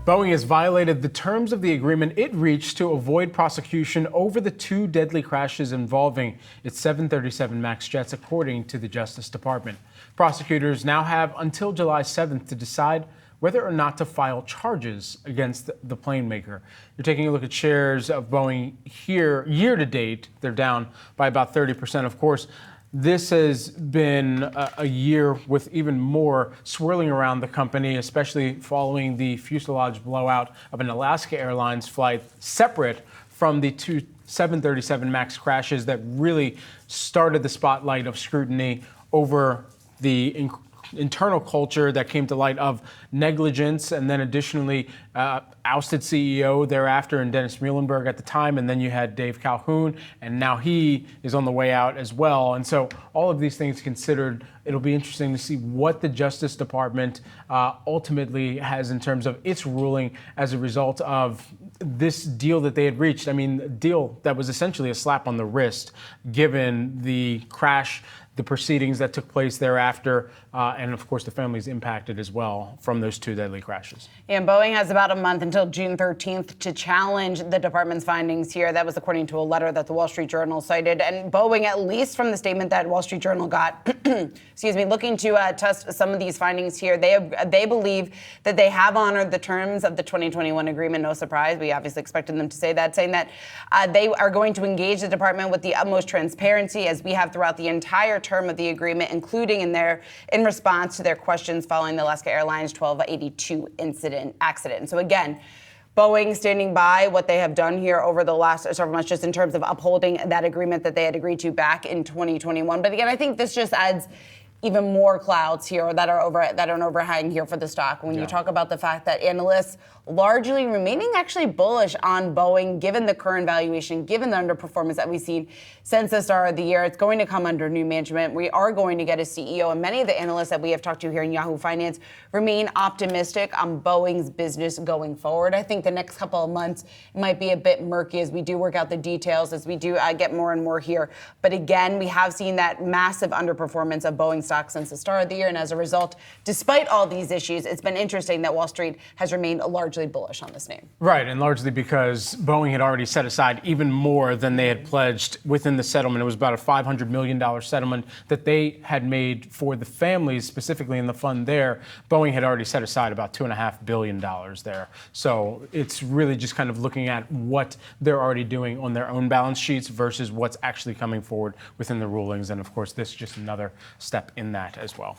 Boeing has violated the terms of the agreement it reached to avoid prosecution over the two deadly crashes involving its 737 MAX jets, according to the Justice Department. Prosecutors now have until July 7th to decide whether or not to file charges against the plane maker. You're taking a look at shares of Boeing here year to date. They're down by about 30%. Of course, this has been a year with even more swirling around the company, especially following the fuselage blowout of an Alaska Airlines flight, separate from the two 737 MAX crashes that really started the spotlight of scrutiny over the internal culture that came to light of negligence, and then additionally ousted CEO thereafter, and Dennis Muhlenberg at the time, and then you had Dave Calhoun, and now he is on the way out as well. And so all of these things considered, it'll be interesting to see what the Justice Department ultimately has in terms of its ruling as a result of this deal that they had reached. I mean, a deal that was essentially a slap on the wrist, given the crash, the proceedings that took place thereafter, and of course the families impacted as well from those two deadly crashes. And Boeing has about a month until June 13th to challenge the department's findings here. That was according to a letter that the Wall Street Journal cited. And Boeing, at least from the statement that Wall Street Journal got, looking to test some of these findings here. They believe that they have honored the terms of the 2021 agreement. No surprise. We obviously expected them to say that, saying that they are going to engage the department with the utmost transparency, as we have throughout the entire term of the agreement, including in response to their questions following the Alaska Airlines 1282 accident. And so again, Boeing standing by what they have done here over the last several months, just in terms of upholding that agreement that they had agreed to back in 2021. But again, I think this just adds even more clouds here that are overhanging here for the stock. When you talk about the fact that analysts largely remaining actually bullish on Boeing, given the current valuation, given the underperformance that we've seen since the start of the year. It's going to come under new management. We are going to get a CEO, and many of the analysts that we have talked to here in Yahoo Finance remain optimistic on Boeing's business going forward. I think the next couple of months might be a bit murky as we do work out the details, as we do get more and more here. But again, we have seen that massive underperformance of Boeing stock since the start of the year, and as a result, despite all these issues, it's been interesting that Wall Street has remained largely bullish on this name. Right, and largely because Boeing had already set aside even more than they had pledged within the settlement. It was about a $500 million settlement that they had made for the families, specifically in the fund there. Boeing had already set aside about $2.5 billion there. So it's really just kind of looking at what they're already doing on their own balance sheets versus what's actually coming forward within the rulings. And of course, this is just another step in that as well.